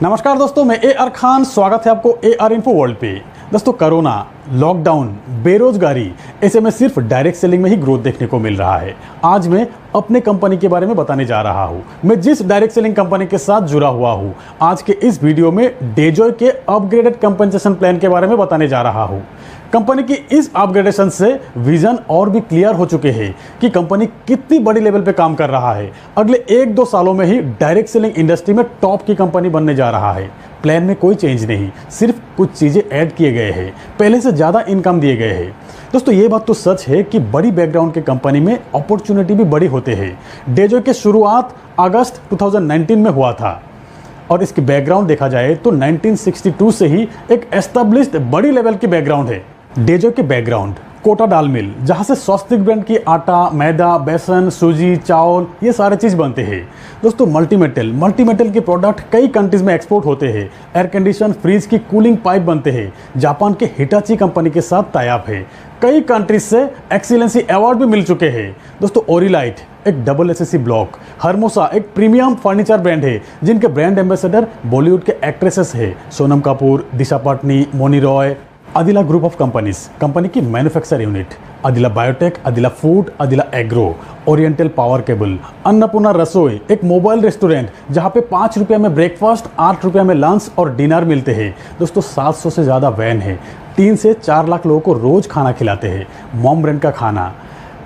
नमस्कार दोस्तों, मैं ए आर खान, स्वागत है आपको ए आर इन्फो वर्ल्ड पे। दोस्तों, कोरोना, लॉकडाउन, बेरोजगारी, ऐसे में सिर्फ डायरेक्ट सेलिंग में ही ग्रोथ देखने को मिल रहा है। आज मैं अपने कंपनी के बारे में बताने जा रहा हूँ। मैं जिस डायरेक्ट सेलिंग कंपनी के साथ जुड़ा हुआ हूँ, आज के इस वीडियो में डेजॉय के अपग्रेडेड कंपनसेशन प्लान के बारे में बताने जा रहा हूँ। कंपनी की इस अपग्रेडेशन से विजन और भी क्लियर हो चुके हैं कि कंपनी कितनी बड़ी लेवल पे काम कर रहा है। अगले 1-2 सालों में ही डायरेक्ट सेलिंग इंडस्ट्री में टॉप की कंपनी बनने जा रहा है। प्लान में कोई चेंज नहीं, सिर्फ कुछ चीज़ें ऐड किए गए हैं, पहले से ज़्यादा इनकम दिए गए हैं। दोस्तों, ये बात तो सच है कि बड़ी बैकग्राउंड के कंपनी में अपॉर्चुनिटी भी बड़ी होते हैं। डेजॉय की शुरुआत अगस्त 2019 में हुआ था और इसकी बैकग्राउंड देखा जाए तो 1962 से ही एक एस्टेब्लिश्ड बड़ी लेवल की बैकग्राउंड है। डेजॉय के बैकग्राउंड कोटा दाल मिल, जहाँ से स्वस्तिक ब्रांड की आटा, मैदा, बेसन, सूजी, चावल, ये सारे चीज़ बनते हैं। दोस्तों, मल्टीमेटल के प्रोडक्ट कई कंट्रीज में एक्सपोर्ट होते हैं। एयर कंडीशन फ्रिज की कूलिंग पाइप बनते हैं। जापान के हिटाची कंपनी के साथ टाई अप है। कई कंट्रीज से एक्सीलेंसी अवार्ड भी मिल चुके हैं। दोस्तों, ओरिलाइट एक डबल एसएससी ब्लॉक, हर्मोसा एक प्रीमियम फर्नीचर ब्रांड है जिनके ब्रांड एम्बेसडर बॉलीवुड के एक्ट्रेसेस है Sonam Kapoor, Disha Patani, Mouni Roy. Adila group of companies, company की manufacture unit, Adila biotech, Adila food, Adila agro, oriental power cable, Annapurna Rasoi एक मोबाइल रेस्टोरेंट जहां पे 5 रुपये में ब्रेकफास्ट, 8 रुपये में लंच और डिनर मिलते हैं। दोस्तों, 700 से ज़्यादा वैन है, 3 से 4 लाख लोगों को रोज़ खाना खिलाते हैं। मॉम ब्रांड का खाना,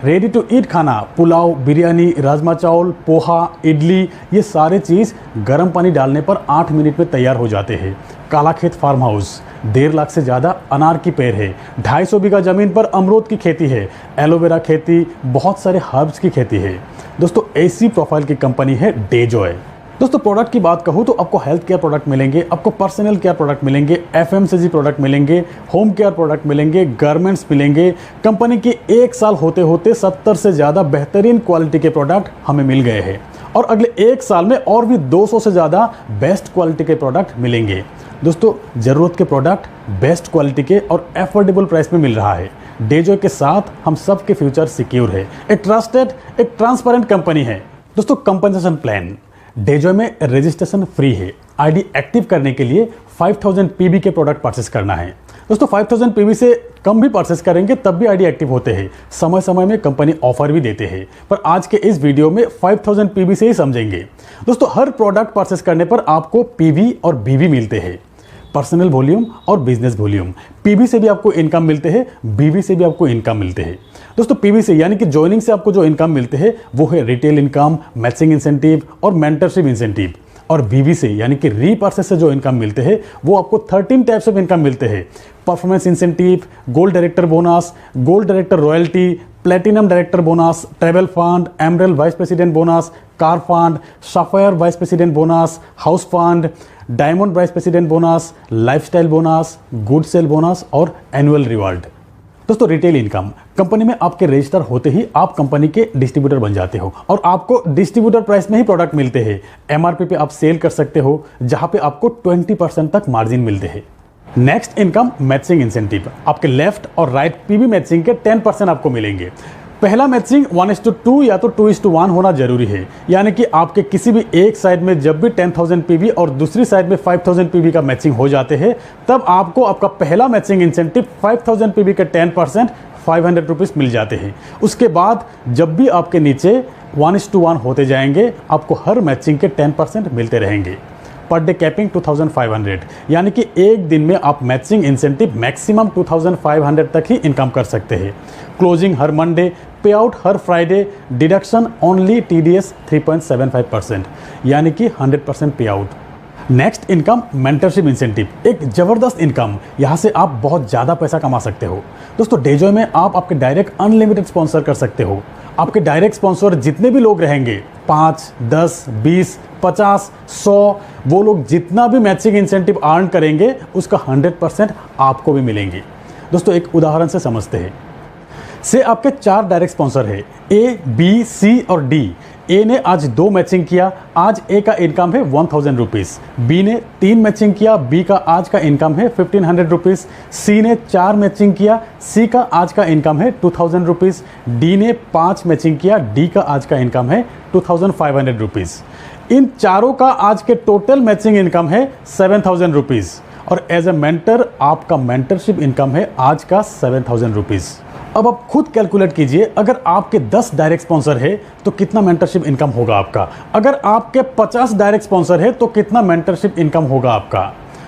रेडी टू ईट खाना, पुलाव, बिरयानी, राजमा चावल, पोहा, इडली, ये सारे चीज़ गर्म पानी डालने पर 8 मिनट में तैयार हो जाते हैं। काला खेत फार्म हाउस, 1.5 लाख से ज़्यादा अनार की पेड़ है, 250 बीघा ज़मीन पर अमरूद की खेती है, एलोवेरा खेती, बहुत सारे हर्ब्स की खेती है। दोस्तों, ऐसी प्रोफाइल की कंपनी है डेजॉय। दोस्तों, प्रोडक्ट की बात कहूँ तो आपको हेल्थ केयर प्रोडक्ट मिलेंगे, आपको पर्सनल केयर प्रोडक्ट मिलेंगे, एफएमसीजी प्रोडक्ट मिलेंगे, होम केयर प्रोडक्ट मिलेंगे, गारमेंट्स मिलेंगे। कंपनी की 1 साल होते होते 70 से ज़्यादा बेहतरीन क्वालिटी के प्रोडक्ट हमें मिल गए हैं और अगले 1 साल में और भी 200 से ज़्यादा बेस्ट क्वालिटी के प्रोडक्ट मिलेंगे। दोस्तों, ज़रूरत के प्रोडक्ट बेस्ट क्वालिटी के और एफोर्डेबल प्राइस में मिल रहा है। डेजॉय के साथ हम सब के फ्यूचर सिक्योर है। एक ट्रस्टेड, एक ट्रांसपेरेंट कंपनी है। दोस्तों, कंपनसेशन प्लान, डेजॉय में रजिस्ट्रेशन फ्री है। आईडी एक्टिव करने के लिए 5000 पीबी के प्रोडक्ट परचेस करना है। दोस्तों, 5000 पीबी से कम भी परचेस करेंगे तब भी आईडी एक्टिव होते हैं। समय समय में कंपनी ऑफर भी देते हैं, पर आज के इस वीडियो में 5000 पीबी से ही समझेंगे। दोस्तों, हर प्रोडक्ट परचेस करने पर आपको पीवी और बीवी मिलते हैं, पर्सनल वॉल्यूम और बिजनेस वॉल्यूम। पीवी से भी आपको इनकम मिलते हैं, बीवी से भी आपको इनकम मिलते हैं। दोस्तों, पीवी से यानी कि ज्वाइनिंग से आपको जो इनकम मिलते हैं वो है रिटेल इनकम, मैचिंग इंसेंटिव और मेंटरशिप इंसेंटिव। और बीवी से यानी कि रीपर्चेस से जो इनकम मिलते हैं वो आपको 13 टाइप्स ऑफ इनकम मिलते हैं। Performance incentive, gold director bonus, gold director royalty, platinum director bonus, travel fund, emerald vice president bonus, car fund, sapphire vice president bonus, house fund, diamond vice president bonus, lifestyle bonus, good cell bonus और annual reward. दोस्तों, retail income, company में आपके register होते ही आप company के distributor बन जाते हो और आपको डिस्ट्रीब्यूटर प्राइस में ही प्रोडक्ट मिलते हैं। एमआरपी पे आप सेल कर सकते हो जहां पे आपको 20% तक मार्जिन मिलते हैं। नेक्स्ट इनकम, मैचिंग इंसेंटिव, आपके लेफ्ट और राइट पीवी मैचिंग के 10% आपको मिलेंगे। पहला मैचिंग 1:2 या तो 2:1 होना जरूरी है, यानी कि आपके किसी भी एक साइड में जब भी 10,000 पीवी और दूसरी साइड में 5,000 पीवी का मैचिंग हो जाते हैं तब आपको आपका पहला मैचिंग इंसेंटिव 5,000 पीवी के 10% 500 रुपीज़ मिल जाते हैं। उसके बाद जब भी आपके नीचे 1:1 होते जाएंगे आपको हर मैचिंग के 10% मिलते रहेंगे। पर डे कैपिंग 2500, यानी कि एक दिन में आप मैचिंग इंसेंटिव मैक्सिमम 2500 तक ही इनकम कर सकते हैं। क्लोजिंग हर मंडे, पे आउट हर फ्राइडे, डिडक्शन ओनली टीडीएस 3.75%, यानी कि 100% पे out. Next income, mentorship incentive, एक ज़बरदस्त इनकम, यहाँ से आप बहुत ज़्यादा पैसा कमा सकते हो। दोस्तों, डेजॉय में आप आपके डायरेक्ट अनलिमिटेड स्पॉन्सर कर सकते हो। आपके डायरेक्ट स्पॉन्सर जितने भी लोग रहेंगे, 5, 10, 20, 50, 100, वो लोग जितना भी मैचिंग इंसेंटिव अर्न करेंगे उसका 100% आपको भी मिलेंगे। दोस्तों, एक उदाहरण से समझते हैं। से आपके 4 डायरेक्ट स्पॉन्सर है, ए, बी, सी और डी। ए ने आज 2 मैचिंग किया, आज ए का इनकम है 1000 रुपीज़। बी ने 3 मैचिंग किया, बी का आज का इनकम है 1500 रुपीज़। सी ने 4 मैचिंग किया, सी का आज का इनकम है 2000 रुपीज़। डी ने 5 मैचिंग किया, डी का आज का इनकम है 2500 रुपीज़। इन चारों का आज के टोटल मैचिंग इनकम है 7000 रुपीज़ और एज ए मेंटर आपका मेंटरशिप इनकम है आज का 7000 रुपीज़। अब आप खुद कैलकुलेट कीजिए, अगर आपके 10 डायरेक्ट स्पॉन्सर है तो कितना मेंटरशिप इनकम होगा आपका। अगर आपके 50 डायरेक्ट स्पॉन्सर है तो कितना मेंटरशिप इनकम होगा आपका।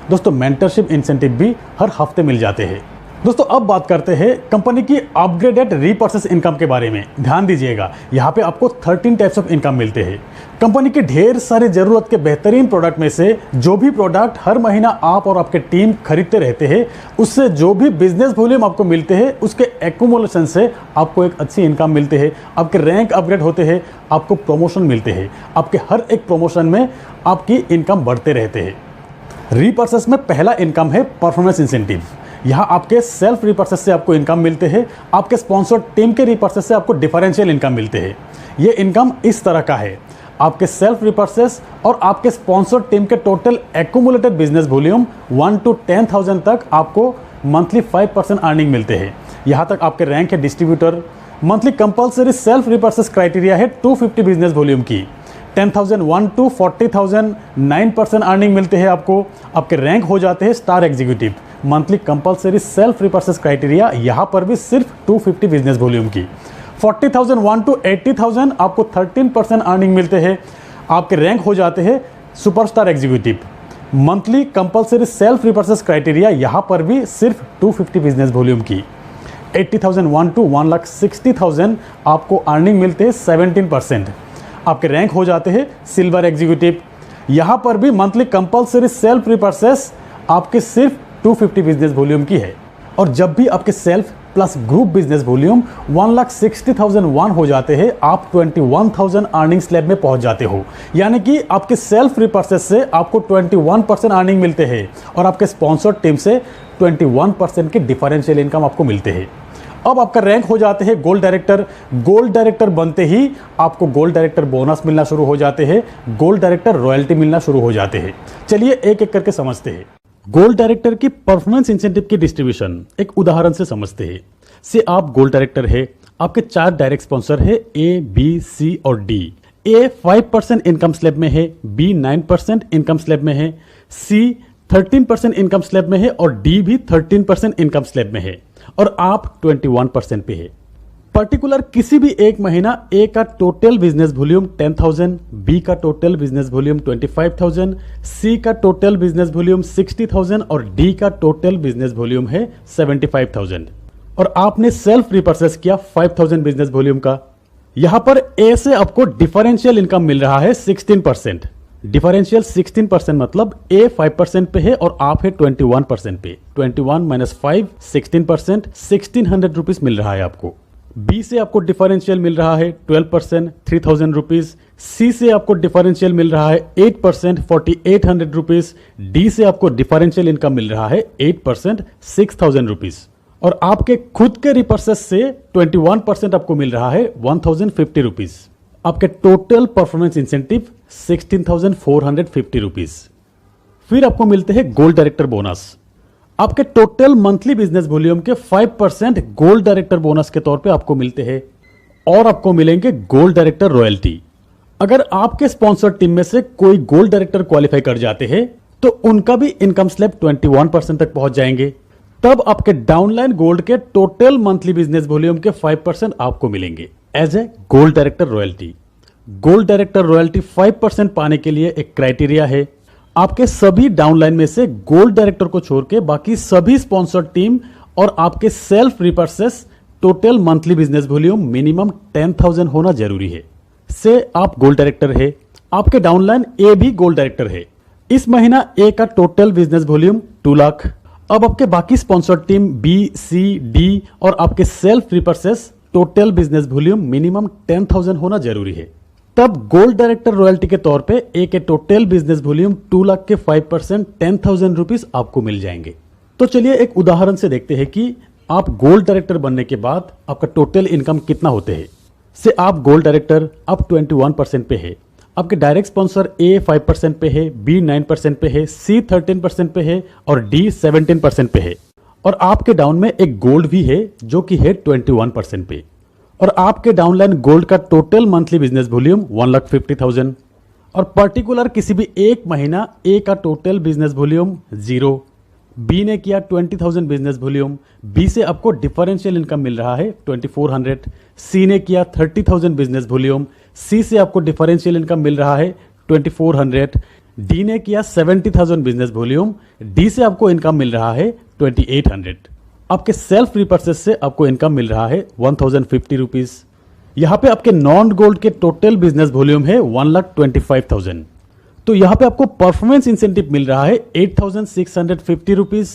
दोस्तों मेंटरशिप इंसेंटिव भी हर हफ्ते मिल जाते हैं। दोस्तों अब बात करते हैं कंपनी की अपग्रेडेड रीपर्चेस इनकम के बारे में। ध्यान दीजिएगा, यहाँ पे आपको 13 टाइप्स ऑफ इनकम मिलते हैं। कंपनी के ढेर सारे जरूरत के बेहतरीन प्रोडक्ट में से जो भी प्रोडक्ट हर महीना आप और आपके टीम खरीदते रहते हैं, उससे जो भी बिजनेस वॉल्यूम आपको मिलते हैं, उसके एक्यूमुलेशन से आपको एक अच्छी इनकम मिलते हैं। आपके रैंक अपग्रेड होते हैं, आपको प्रमोशन मिलते हैं, आपके हर एक प्रमोशन में आपकी इनकम बढ़ते रहते हैं। रीपर्चेस में पहला इनकम है परफॉर्मेंस इंसेंटिव। यहाँ आपके सेल्फ रिपर्चेस से आपको इनकम मिलते हैं, आपके स्पॉन्सर टीम के रिपर्चेस से आपको डिफरेंशियल इनकम मिलते हैं। ये इनकम इस तरह का है, आपके सेल्फ रिपर्चेस और आपके स्पॉन्सर टीम के total accumulated business volume 1 to 10,000 तक आपको मंथली 5% अर्निंग मिलते हैं। यहाँ तक आपके रैंक है distributor. Monthly compulsory self repurchase criteria है 250 बिजनेस वॉल्यूम की। 10,001 to 40,000 9% अर्निंग मिलते हैं आपको। आपके रैंक हो जाते हैं star executive. Monthly compulsory self repurchase criteria यहाँ पर भी सिर्फ 250 बिजनेस वॉल्यूम की। 40,001 to 80,000 आपको 13% अर्निंग मिलते हैं। आपके रैंक हो जाते हैं superstar executive. Monthly compulsory self repurchase criteria यहाँ पर भी सिर्फ 250 बिजनेस वॉल्यूम की। 80,001 to 1,60,000 आपको अर्निंग मिलते हैं 17%। आपके रैंक हो जाते हैं सिल्वर एग्जीक्यूटिव। यहाँ पर भी मंथली कंपल्सरी सेल्फ रिपर्चेस आपके सिर्फ 250 बिजनेस वॉल्यूम की है। और जब भी आपके self plus group business volume 1,60,001 हो जाते हैं, आप 21,000 अर्निंग स्लैब में पहुंच जाते हो। यानी कि आपके सेल्फ रिपर्चेस से आपको 21% अर्निंग मिलते हैं और आपके स्पॉन्सर टीम से 21% के डिफरेंशियल इनकम आपको मिलते हैं। अब आपका रैंक हो जाते हैं गोल्ड डायरेक्टर। गोल्ड डायरेक्टर बनते ही आपको गोल्ड डायरेक्टर बोनस मिलना शुरू हो जाते हैं, गोल्ड डायरेक्टर रॉयल्टी मिलना शुरू हो जाते हैं। चलिए एक एक करके समझते हैं। गोल्ड डायरेक्टर की परफॉर्मेंस इंसेंटिव की डिस्ट्रीब्यूशन एक उदाहरण से समझते हैं। से आप गोल्ड डायरेक्टर है, आपके 4 डायरेक्ट स्पॉन्सर है ए, बी, सी और डी। ए 5% इनकम स्लैब में है, बी 9% इनकम स्लैब में है, सी 13% इनकम स्लैब में है और डी भी 13% इनकम स्लैब में है और आप 21% पे है। पर्टिकुलर किसी भी एक महीना ए का टोटल बिजनेस वॉल्यूम 10,000, बी का टोटल बिजनेस वॉल्यूम 25,000, सी का टोटल बिजनेस वॉल्यूम 60,000 और डी का टोटल बिजनेस वॉल्यूम है 75,000 और आपने सेल्फ रिपर्चेस किया 5,000 बिजनेस वॉल्यूम का। यहां पर ए से आपको डिफरेंशियल इनकम मिल रहा है 16%। डिफरेंशियल 16% मतलब ए 5% पे है और आप है 21% पे। 21 - 5 16%, 1,600 रुपीज मिल रहा है आपको। बी से आपको डिफरेंशियल मिल रहा है 12%, 3,000 रुपीज। सी से आपको डिफरेंशियल मिल रहा है 8%, 4,800 रुपीज। डी से आपको डिफरेंशियल इनकम मिल रहा है 8%, 6,000 रुपीज और आपके खुद के रिपर्चेस से 21% आपको मिल रहा है 1,050 रुपीज। आपके टोटल परफॉर्मेंस इंसेंटिव 16,450 रुपीज। फिर आपको मिलते हैं गोल्ड डायरेक्टर बोनस। आपके टोटल मंथली बिजनेस वॉल्यूम के 5% गोल्ड डायरेक्टर बोनस के तौर पे आपको मिलते हैं और आपको मिलेंगे गोल्ड डायरेक्टर रॉयल्टी। अगर आपके स्पॉन्सर टीम में से कोई गोल्ड डायरेक्टर क्वालिफाई कर जाते हैं तो उनका भी इनकम स्लैब 21% तक पहुंच जाएंगे। तब आपके डाउनलाइन गोल्ड के टोटल मंथली बिजनेस वॉल्यूम के 5% आपको मिलेंगे as a gold director royalty. Gold director royalty 5% पाने के लिए एक क्राइटेरिया है, आपके सभी डाउनलाइन में से गोल्ड डायरेक्टर को छोड़ के बाकी सभी स्पॉन्सर टीम और आपके self repurchase total monthly business volume minimum 10,000 होना जरूरी है। से आप गोल्ड डायरेक्टर है, आपके डाउनलाइन ए भी गोल्ड डायरेक्टर है। इस महीना ए का टोटल बिजनेस वॉल्यूम 2 लाख। अब आपके बाकी स्पॉन्सर टीम बी, सी, डी और आपके self repurchase total business volume minimum 10,000 होना जरूरी है। तब गोल्ड डायरेक्टर रॉयल्टी के तौर पे ए के टोटल बिजनेस वॉल्यूम 2 लाख के 5% 10,000 रुपीज आपको मिल जाएंगे। तो चलिए एक उदाहरण से देखते हैं कि आप गोल्ड डायरेक्टर बनने के बाद आपका टोटल इनकम कितना होते हैं। से आप गोल्ड डायरेक्टर अब 21% पे है, आपके डायरेक्ट स्पॉन्सर ए 5% पे है, बी 9% पे है, सी 13% पे है और डी 17% पे है। और आपके डाउन में एक गोल्ड भी है जो कि है 21% पे। और आपके डाउनलाइन गोल्ड का टोटल मंथली बिजनेस वॉल्यूम 1,50,000 और पर्टिकुलर किसी भी एक महीना ए का टोटल बिजनेस वॉल्यूम 0, बी ने किया 20,000 बिजनेस वॉल्यूम, बी से आपको डिफरेंशियल इनकम मिल रहा है 2400, सी ने किया 30,000 बिजनेस वॉल्यूम, सी से आपको डिफरेंशियल इनकम मिल रहा है 2400, डी ने किया 70,000 बिजनेस वॉल्यूम, डी से आपको इनकम मिल रहा है 2800। आपके सेल्फ रिपर्चेस से आपको इनकम मिल रहा है 1,050 रुपीज। यहाँ पे आपके नॉन गोल्ड के टोटल बिजनेस वॉल्यूम है 1,25,000। तो यहाँ पे आपको परफॉर्मेंस इंसेंटिव मिल रहा है 8,650 रुपीज।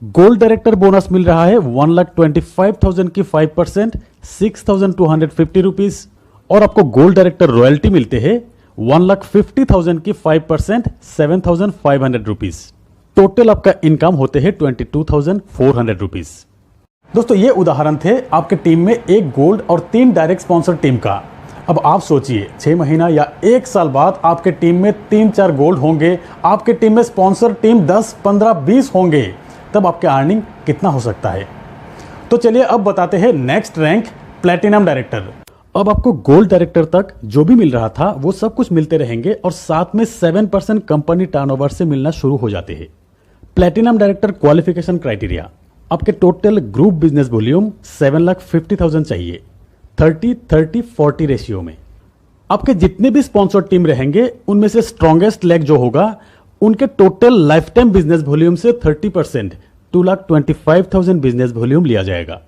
गोल्ड डायरेक्टर बोनस मिल रहा है 1,25,000 की 5% 6,250 रुपीज। और आपको गोल्ड डायरेक्टर रॉयल्टी मिलते हैं 1,50,000 की 5% 7,500 रुपीज। टोटल आपका इनकम होते हैं 22,400 रुपीज। दोस्तों ये उदाहरण थे आपके टीम में एक गोल्ड और 3 डायरेक्ट स्पॉन्सर टीम का। अब आप सोचिए 6 महीना या 1 साल बाद आपके टीम में 3-4 गोल्ड होंगे, आपके टीम में स्पॉन्सर टीम 10, 15, 20 होंगे, तब आपके अर्निंग कितना हो सकता है। तो चलिए अब बताते हैं नेक्स्ट रैंक प्लैटिनम डायरेक्टर। अब आपको गोल्ड डायरेक्टर तक जो भी मिल रहा था वो सब कुछ मिलते रहेंगे और साथ में 7% कंपनी टर्नओवर से मिलना शुरू हो जाते हैं। प्लैटिनम डायरेक्टर क्वालिफिकेशन क्राइटेरिया, आपके टोटल ग्रुप बिजनेस वॉल्यूम 7,50,000 चाहिए 30-30-40 रेशियो में। आपके जितने भी स्पॉन्सर टीम रहेंगे उनमें से स्ट्रॉन्गेस्ट लेग जो होगा उनके total life time business volume से 30% 2,25,000 बिजनेस वॉल्यूम लिया जाएगा।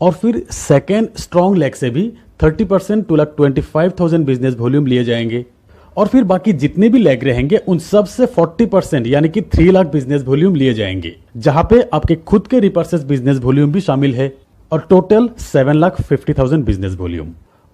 और फिर सेकेंड स्ट्रॉन्ग लेग से भी 30% 2,25,000 बिजनेस वॉल्यूम लिए जाएंगे। और फिर बाकी जितने भी लेग रहेंगे उन सब से 40% यानी कि 3 लाख बिजनेस वॉल्यूम लिए जाएंगे, जहां पे आपके खुद के रिपर्चेस बिजनेस वॉल्यूम भी शामिल है और टोटल 7,50,000 बिजनेस वॉल्यूम।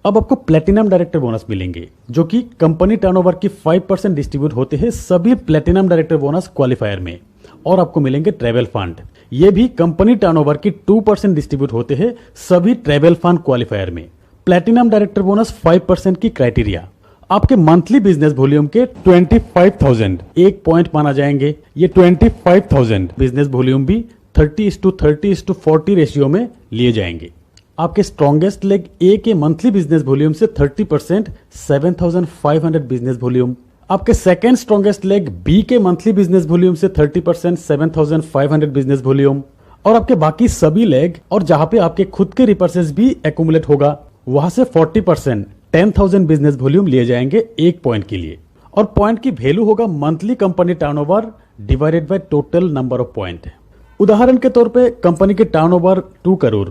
अब आपको प्लैटिनम डायरेक्टर बोनस मिलेंगे जो कि कंपनी टर्नओवर की 5% डिस्ट्रीब्यूट होते हैं सभी प्लैटिनम डायरेक्टर बोनस क्वालिफायर में। और आपको मिलेंगे ट्रेवल फंड, ये भी कंपनी टर्नओवर की 2% डिस्ट्रीब्यूट होते हैं सभी ट्रेवल फंड क्वालिफायर में। प्लैटिनम डायरेक्टर बोनस 5% की क्राइटेरिया, आपके मंथली बिजनेस वॉल्यूम के 25,000 एक पॉइंट माना जाएंगे। ये 25,000 बिजनेस वॉल्यूम भी 30:30:40 रेशियो में लिए जाएंगे। आपके स्ट्रॉन्गेस्ट लेग ए के मंथली बिजनेस वॉल्यूम से 30% 7,500 बिजनेस वॉल्यूम। आपके सेकेंड स्ट्रॉन्गेस्ट लेग बी के मंथली बिजनेस वॉल्यूम से 30% 7,500 बिजनेस वॉल्यूम। और आपके बाकी सभी लेग और जहां पे आपके खुद के रिपर्चेस भी एक्यूमुलेट होगा वहां से 40% 10,000 बिजनेस वॉल्यूम लिए जाएंगे एक पॉइंट के लिए। और पॉइंट की वैल्यू होगा monthly company turnover divided by total number of point. उदाहरण के तौर पे कंपनी के turnover 2 crore,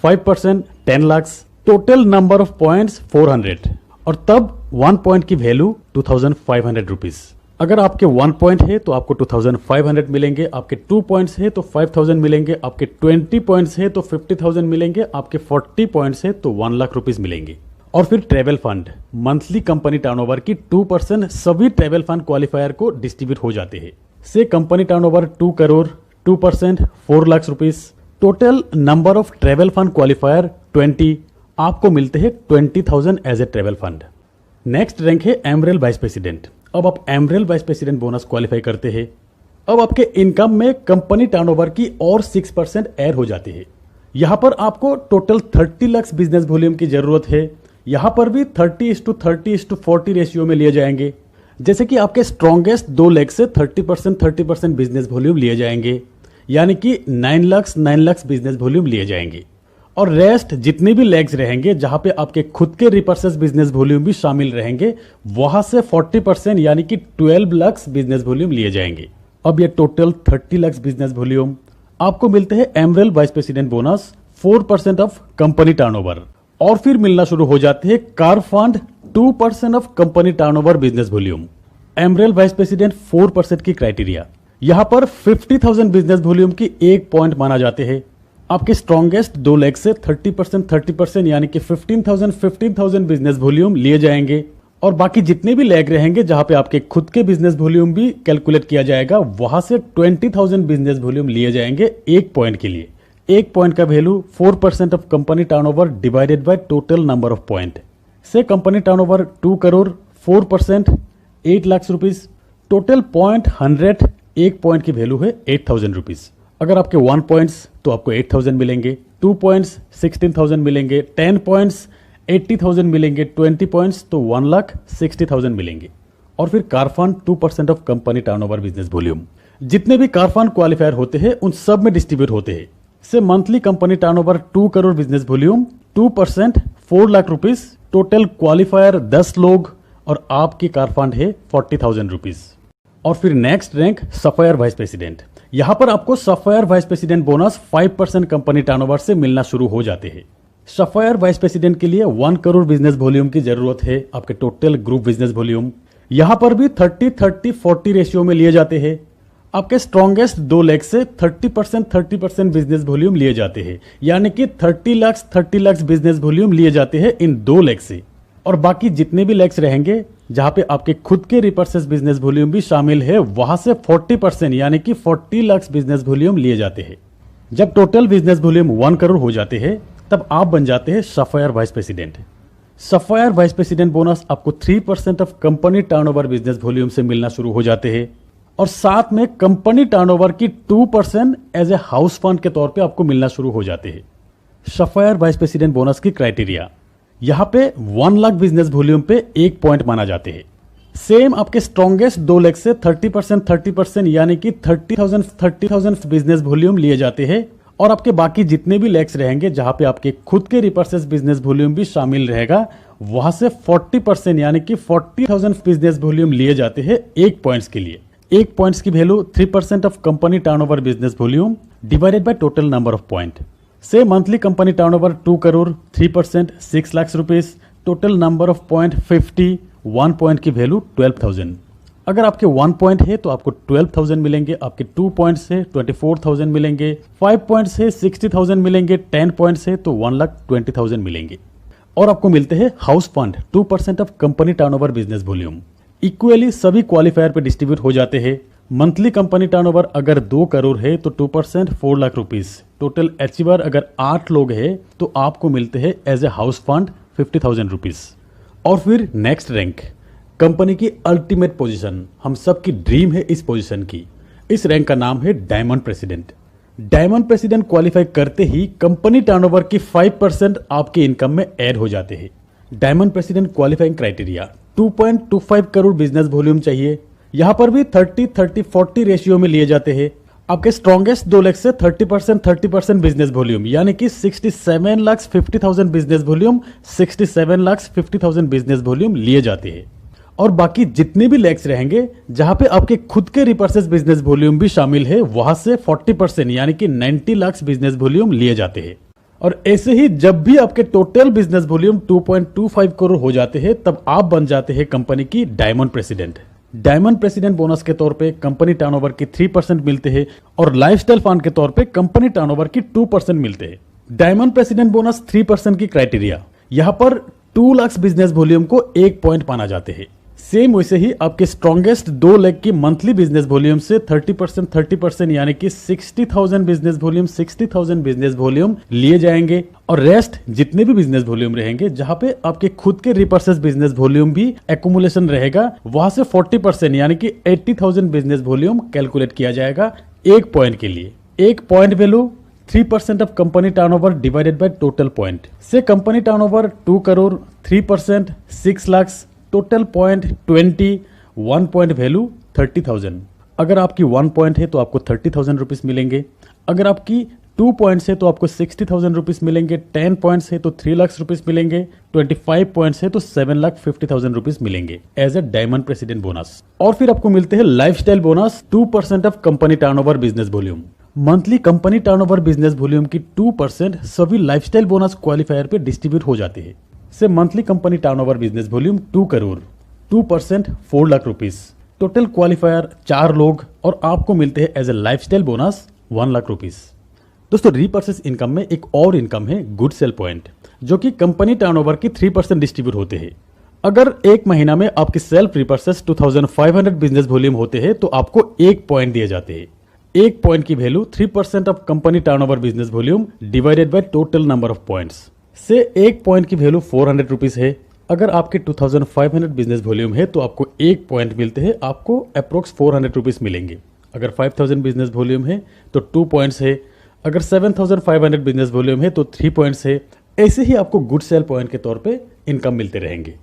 5% 10 lakh, total number of points 400 और तब 1 पॉइंट की वैल्यू 2,500 रुपीज। अगर आपके 1 पॉइंट है तो आपको 2,500 मिलेंगे, आपके 2 पॉइंट्स है तो 5,000 मिलेंगे, आपके 20 पॉइंट्स है तो 50,000 मिलेंगे, आपके 40 पॉइंट्स है तो 1 लाख रुपीज मिलेंगे। और फिर travel fund, monthly company turnover की 2% सभी ट्रेवल फंड क्वालिफायर को डिस्ट्रीब्यूट हो जाते हैं। से company turnover 2 crore, 2% 4 lakh rupees, total number of travel fund qualifier 20, आपको मिलते हैं 20,000 as a travel fund. Next rank है एमरेल वाइस प्रेसिडेंट। अब आप emerald vice president bonus qualify करते हैं। अब आपके इनकम में कंपनी टर्नओवर की और 6% ऐड हो जाती है। यहां पर आपको टोटल 30 लाख बिजनेस वॉल्यूम की जरूरत है। यहां पर भी 30:30:40 रेशियो में लिए जाएंगे। जैसे कि आपके स्ट्रॉन्गेस्ट 2 लेग से 30% बिजनेस वॉल्यूम लिए जाएंगे, यानी कि 9 लाख बिजनेस वॉल्यूम लिए जाएंगे। और रेस्ट जितने भी लेग्स रहेंगे जहां पे आपके खुद के रिपर्चेस बिजनेस वॉल्यूम भी शामिल रहेंगे वहां से 40% यानी कि 12 लाख बिजनेस वॉल्यूम लिए जाएंगे। अब ये टोटल 30 लाख बिजनेस वॉल्यूम आपको मिलते हैं emerald vice president bonus 4% of company turnover. और फिर मिलना शुरू हो जाते हैं car fund 2% of company turnover business volume. Emerald vice president 4% की क्राइटेरिया, यहां पर 50,000 बिजनेस वॉल्यूम की 1 पॉइंट माना जाते हैं। आपके स्ट्रॉन्गेस्ट 2 लेग से 30% यानी कि 15,000 बिजनेस वॉल्यूम लिए जाएंगे। और बाकी जितने भी लेग रहेंगे जहां पे आपके खुद के बिजनेस वॉल्यूम भी कैलकुलेट किया जाएगा वहां से 20,000 बिजनेस वॉल्यूम लिए जाएंगे 1 पॉइंट के लिए। एक पॉइंट का value 4% of company turnover divided by total number of point. से company turnover 2 crore, 4% 8 lakh rupees, total point 100, एक पॉइंट की वैल्यू है 8000 रुपीज। अगर आपके 1 पॉइंट्स तो आपको 8000 मिलेंगे, 2 पॉइंट्स 16000 मिलेंगे, 10 पॉइंट्स 80,000 मिलेंगे, 20 पॉइंट्स तो 1,60,000 मिलेंगे। और फिर car fund 2% of company turnover business volume. जितने भी कार फंड क्वालिफायर होते हैं उन सब में डिस्ट्रीब्यूट होते हैं। से monthly company turnover 2 crore business volume, 2% 4 lakh rupees, total qualifier 10 लोग और आपकी कार फंड है 40,000 रुपीज। और फिर next rank sapphire vice president. यहां पर आपको sapphire vice president bonus 5% company turnover से मिलना शुरू हो जाते हैं। सफायर वाइस प्रेसिडेंट के लिए 1 करोड़ बिजनेस वॉल्यूम की जरूरत है आपके टोटल ग्रुप बिजनेस वॉल्यूम। यहां पर भी 30-30-40 रेशियो में लिए जाते हैं। आपके स्ट्रॉन्गेस्ट 2 लेग से 30% बिजनेस वॉल्यूम लिए जाते हैं, यानी कि 30 लाख बिजनेस वॉल्यूम लिए जाते हैं इन 2 लेग से। और बाकी जितने भी लेग्स रहेंगे जहां पे आपके खुद के रिपर्सेस बिजनेस वॉल्यूम भी शामिल है, वहां से 40% यानी कि 40 लाख बिजनेस वॉल्यूम लिए जाते हैं। जब टोटल बिजनेस वॉल्यूम 1 करोड़ हो जाते हैं तब आप बन जाते हैं sapphire vice president. Sapphire vice president bonus आपको 3% of company turnover business volume से मिलना शुरू हो जाते हैं और साथ में कंपनी टर्नओवर की 2% एज ए हाउस फंड के तौर पे आपको मिलना शुरू हो जाते हैं। सफायर वाइस प्रेसिडेंट बोनस की क्राइटेरिया, यहां पे 1 लाख बिजनेस वॉल्यूम पे 1 पॉइंट माना जाते हैं। सेम आपके स्ट्रॉन्गेस्ट 2 लेग से 30% यानी कि 30,000 बिजनेस वॉल्यूम लिए जाते हैं। और आपके बाकी जितने भी लेग्स रहेंगे जहां पे आपके खुद के रिपर्सेस बिजनेस वॉल्यूम भी शामिल रहेगा, वहां से 40% यानी कि 40,000 बिजनेस वॉल्यूम लिए जाते हैं 1 पॉइंट्स के लिए। 1 पॉइंट्स की value 3% of company turnover business volume divided by total number of point. से monthly company turnover 2 crore, 3% 6 lakh rupees, total number of point 50, 1 point की वैल्यू 12,000। अगर आपके 1 पॉइंट है तो आपको 12,000 मिलेंगे, आपके 2 पॉइंट से 24,000 मिलेंगे, 5 पॉइंट से 60,000 मिलेंगे, 10 पॉइंट से तो 1,20,000 मिलेंगे। और आपको मिलते हैं house fund 2% of company turnover business volume. Equally सभी क्वालिफायर पे डिस्ट्रीब्यूट हो जाते हैं। मंथली कंपनी टर्नओवर अगर 2 करोड़ है तो 2% 4 लाख रुपीज, टोटल अचीवर अगर 8 लोग है तो आपको मिलते हैं as a house fund 50,000 rupees. और फिर नेक्स्ट रैंक कंपनी की अल्टीमेट पोजीशन, हम सब की ड्रीम है इस पोजीशन की। इस रैंक का नाम है diamond president. Diamond president qualify करते ही कंपनी टर्नओवर की 5% आपके इनकम में ऐड हो जाते हैं। Diamond president qualifying criteria 2.25 crore business volume चाहिए। यहां पर भी 30-30-40 रेशियो में लिए जाते हैं। आपके स्ट्रॉन्गेस्ट 2 लेग से 30% बिजनेस वॉल्यूम यानी कि 67,50,000 बिजनेस वॉल्यूम, 67,50,000 बिजनेस वॉल्यूम लिए जाते हैं। और बाकी जितने भी लेग्स रहेंगे जहां पे आपके खुद के रिपर्सेस बिजनेस वॉल्यूम भी शामिल है, वहां से 40% यानी कि 90 लाख बिजनेस वॉल्यूम लिए जाते हैं। और ऐसे ही जब भी आपके टोटल बिजनेस वॉल्यूम 2.25 करोड़ हो जाते हैं तब आप बन जाते हैं कंपनी की diamond president. Diamond president bonus के तौर पे कंपनी टर्नओवर की 3% मिलते हैं और लाइफस्टाइल फंड के तौर पे कंपनी टर्नओवर की 2% मिलते हैं। डायमंड प्रेसिडेंट बोनस 3% की क्राइटेरिया, यहां पर 2 लाख बिजनेस वॉल्यूम को 1 पॉइंट माना जाते हैं। सेम वैसे ही आपके स्ट्रॉन्गेस्ट 2 लेग की मंथली बिजनेस वॉल्यूम से 30% यानी कि 60,000 बिजनेस वॉल्यूम, 60,000 बिजनेस वॉल्यूम लिए जाएंगे। और रेस्ट जितने भी बिजनेस वॉल्यूम रहेंगे जहां पे आपके खुद के रिपर्सेस बिजनेस वॉल्यूम भी एक्यूमुलेशन रहेगा, वहां से 40% यानी कि 80,000 बिजनेस वॉल्यूम कैलकुलेट किया जाएगा 1 पॉइंट के लिए। 1 point value 3% of company turnover divided by total point. से company turnover 2 crore, 3% 6 lakh, total point 20, 1 point value 30,000। अगर आपकी 1 पॉइंट है तो आपको 30,000 रुपीज मिलेंगे। अगर आपकी 2 पॉइंट्स है तो आपको 60,000 रुपीज मिलेंगे, 10 पॉइंट्स है तो 3 लाख रुपीज मिलेंगे, 25 पॉइंट्स है तो 7,50,000 रुपीज मिलेंगे as a diamond president bonus. और फिर आपको मिलते हैं lifestyle bonus 2% of company turnover business volume. Monthly company turnover business volume की 2% सभी लाइफस्टाइल बोनस क्वालिफायर पे डिस्ट्रीब्यूट हो जाते हैं। से monthly company turnover business volume 2 crore, 2% 4 lakh rupees, total qualifier 4 लोग और आपको मिलते हैं as a lifestyle bonus 1 lakh rupees. दोस्तों रीपर्चेस इनकम में एक और इनकम है गुड सेल पॉइंट, जो कि कंपनी टर्नओवर की 3% डिस्ट्रीब्यूट होते हैं। अगर एक महीना में आपकी सेल्फ रीपर्चेस 2500 बिजनेस वॉल्यूम होते हैं तो आपको 1 पॉइंट दिए जाते हैं। एक पॉइंट की value 3% of company turnover business volume divided by total number of points से एक पॉइंट की वैल्यू 400 रुपीज़ है। अगर आपके 2500 बिजनेस वॉल्यूम है तो आपको एक पॉइंट मिलते हैं, आपको अप्रोक्स 400 रुपीज़ मिलेंगे। अगर 5000 बिजनेस वॉल्यूम है तो 2 पॉइंट्स है। अगर 7500 बिजनेस वॉल्यूम है तो 3 पॉइंट्स है। ऐसे ही आपको गुड सेल पॉइंट के तौर पे इनकम मिलते रहेंगे।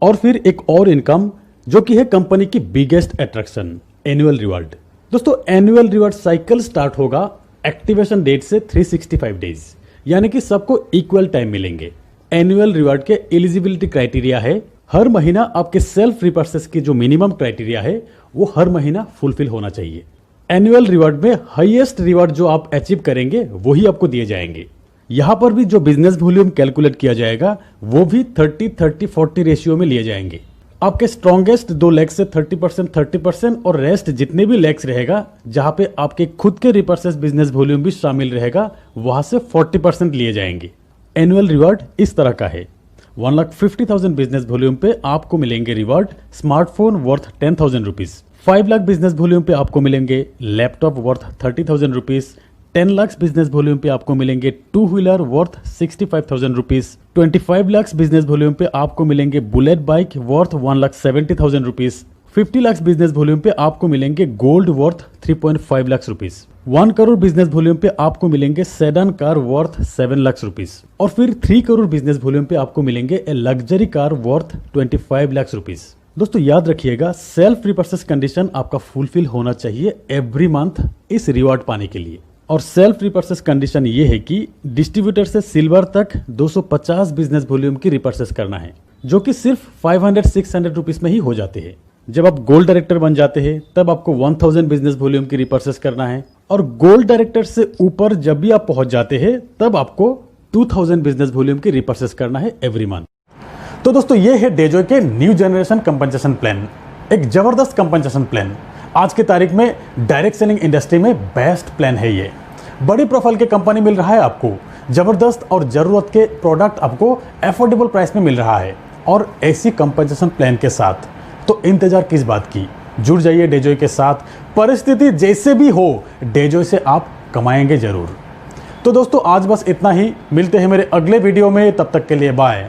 और फिर एक और इनकम जो कि है कंपनी की बिगेस्ट अट्रैक्शन, एनुअल रिवार्ड। दोस्तों एनुअल रिवार्ड साइकिल स्टार्ट होगा एक्टिवेशन डेट से 365 डेज, यानी कि सबको इक्वल टाइम मिलेंगे। एनुअल रिवार्ड के एलिजिबिलिटी क्राइटेरिया है, हर महीना आपके सेल्फ रिपर्चेस की जो मिनिमम क्राइटेरिया है वो हर महीना फुलफिल होना चाहिए। एनुअल रिवार्ड में हाईएस्ट रिवार्ड जो आप अचीव करेंगे वही आपको दिए जाएंगे। यहां पर भी जो बिजनेस वॉल्यूम कैलकुलेट किया जाएगा वो भी 30-30-40 रेशियो में लिए जाएंगे। आपके स्ट्रॉन्गेस्ट 2 लेग्स से 30% और रेस्ट जितने भी लेग्स रहेगा जहां पे आपके खुद के रिपर्चेस बिजनेस वॉल्यूम भी शामिल रहेगा वहां से 40% लिए जाएंगे। एनुअल रिवार्ड इस तरह का है, 1,50,000 बिजनेस वॉल्यूम पे आपको मिलेंगे reward smartphone worth 10,000 rupees. 5 lakh business volume पे आपको मिलेंगे laptop worth 30,000 rupees. 10 lakh business volume पे आपको मिलेंगे 2 wheeler worth 65,000 rupees. 25 lakh business volume पे आपको मिलेंगे bullet bike worth 1,70,000 rupees. 50 lakh business volume पे आपको मिलेंगे gold worth 3.5 lakh rupees. 1 crore business volume पे आपको मिलेंगे sedan car worth 7 lakh rupees. और फिर 3 करोड़ बिजनेस वॉल्यूम पे आपको मिलेंगे a luxury car worth 25 lakh rupees. दोस्तों याद रखिएगा, सेल्फ रिपर्चेस कंडीशन आपका फुलफिल होना चाहिए एवरी मंथ इस रिवार्ड पाने के लिए। और सेल्फ रिपर्चेस कंडीशन ये है कि डिस्ट्रीब्यूटर से सिल्वर तक 250 बिजनेस वॉल्यूम की रिपर्चेस करना है, जो कि सिर्फ 500-600 रुपीज में ही हो जाते हैं। जब आप गोल्ड डायरेक्टर बन जाते हैं तब आपको 1000 बिजनेस वॉल्यूम की रिपर्चेस करना है, और गोल्ड डायरेक्टर से ऊपर जब भी आप पहुंच जाते हैं तब आपको 2000 बिजनेस वॉल्यूम की रिपर्चेस करना है एवरी मंथ। तो दोस्तों ये है डेजॉय के न्यू जनरेशन कंपनसेशन प्लान, एक जबरदस्त कंपनसेशन प्लान। आज की तारीख में डायरेक्ट सेलिंग इंडस्ट्री में बेस्ट प्लान है ये। बड़ी प्रोफाइल के कंपनी मिल रहा है आपको, जबरदस्त और जरूरत के प्रोडक्ट आपको अफोर्डेबल प्राइस में मिल रहा है, और ऐसी कंपनसेशन प्लान के साथ तो इंतजार किस बात की, जुड़ जाइए डेजॉय के साथ। परिस्थिति जैसे भी हो डेजॉय से आप कमाएंगे जरूर। तो दोस्तों आज बस इतना ही, मिलते हैं मेरे अगले वीडियो में, तब तक के लिए बाय।